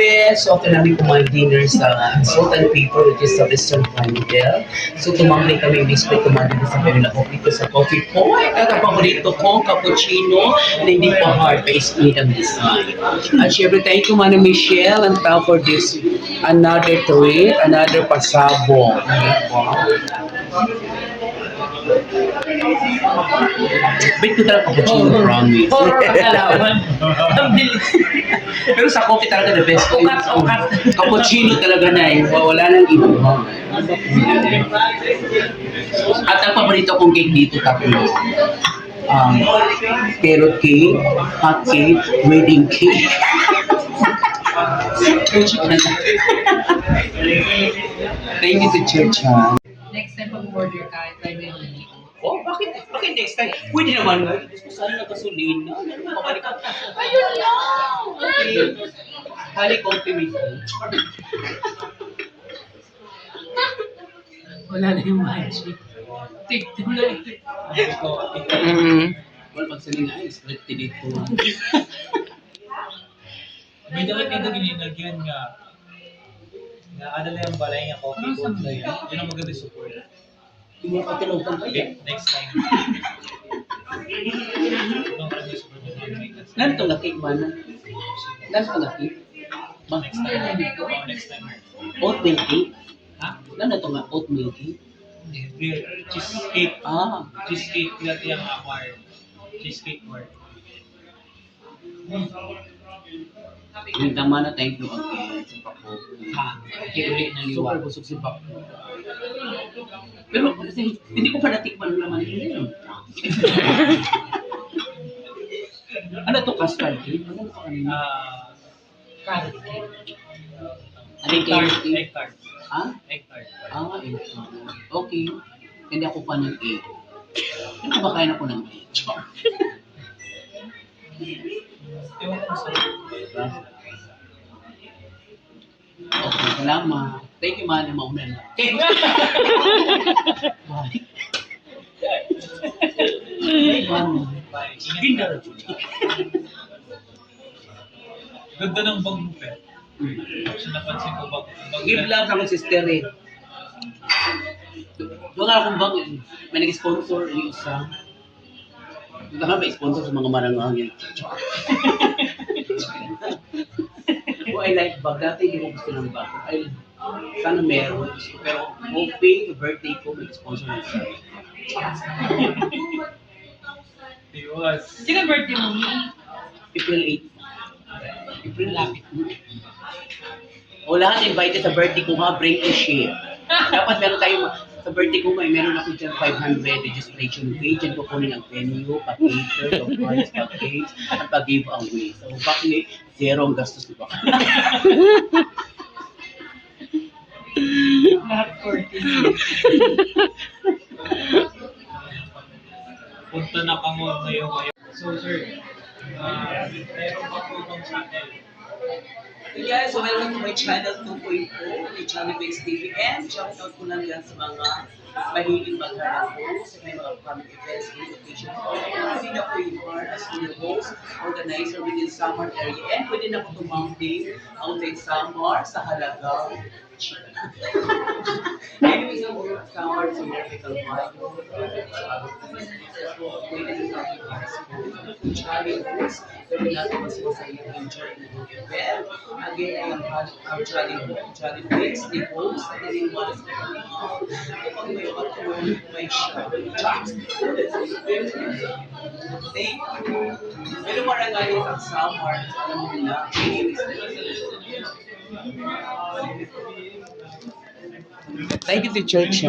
West. So, after namin kumain dinner sa Sultan Paper, which is sa Western Hotel. So, tumambay kami, basically kumain din sa Vanilla Coffee ko sa coffee ko. Ay, paborito ko, cappuccino, na hindi pa hard, pa speed ang design. At syempre, thank you, Mana Michelle, and Pao for this another treat, another pasabong. Wow. Bet ko talaga cappuccino, promise. Pero sa coffee talaga the best. Cappuccino talaga na eh. Wala nang iba. At ang paborito kong cake dito, tatlo. Carrot cake, hot cake, wedding cake. Thank you to Church, ha? Next time pag-order ka, try mo yung menu. Oh, bakit next time? Pwede naman. Saan na gasolina? Pabalik ka. Ayun lang! Okay. Hali compliment. Wala na yung magic. Tik-tik na ito. Well, pag saling ay, scripted ito. May dapat dito ginilagyan nga na ano lang yung balay nga coffee gold na yun. Yun ang maganda support. Hindi mo patinugan pa yan. Next time. Ibang maganda support yung mga makeup. Nanto nga cake ba na? Nanto nga cake? Ba? Next time. Oh, next time. Oatmeal cake? Ha? Nanto nga oatmeal cake? Hindi. Real cheesecake. Ah, Cheesecake lahat yung acquired. Cheesecake word. yung tama na thank you again sa Paco. Ha, ulit na Super liwa. busog si Paco. Pero kasi hindi ko pa natikman ng laman yun. Ano to, custard cake? Ano to kanina? Carrot cake. Ano yung carrot cake? Egg tart. Ha? Egg tart. Ito. Okay. Hindi ako pa ng egg. Ano ko ba kain ako ng egg? Ewan ko sa Okay, salamat. Thank you, man. Mauna na. Okay. Ganda na, Judy. ganda ng bag mo, Pet. Kasi napansin ko bag. Give love sa akong sister eh. Wala akong bag eh. May nag-sponsor yung isa. Hindi ka ba sponsor sa mga marangangin? Oh, I like bag. Dati hindi ko gusto ng bag. Sana meron. Pero hoping the birthday ko may sponsor ng isa. Tiwas. Sino birthday mo? April 8. April lapit. O lahat invited sa birthday ko ha, bring a share. Dapat meron tayong, sa birthday ko meron ako dyan 500 registration page. Yan kukunin ang venue, pa-cater, surprise, pa-cakes, at pa-giveaway. So bakit zero ang gastos diba? Lahat 40. Punta na ka mo ngayon. So, sir, meron pa po itong channel. Hey guys, so welcome to my channel 2.0, my channel Mix TV, and shout out ko lang yan sa mga mahiling maghanap host, sa may mga family events, invitation ko. Hindi na po yung bar as your host, organizer within Samar area, and pwede na po tumambing outside Samar sa halagang anyways, ang mga Samar sa Miracle Mayo, pwede na natin channel host, pwede natin masaya enjoy the event. Again, ang Charlie Mix, the host, at yung mga sa kapag may matulong, may shop. Thank you. Pero marangayon ang Samar, alam mo nila, Thank you to Church.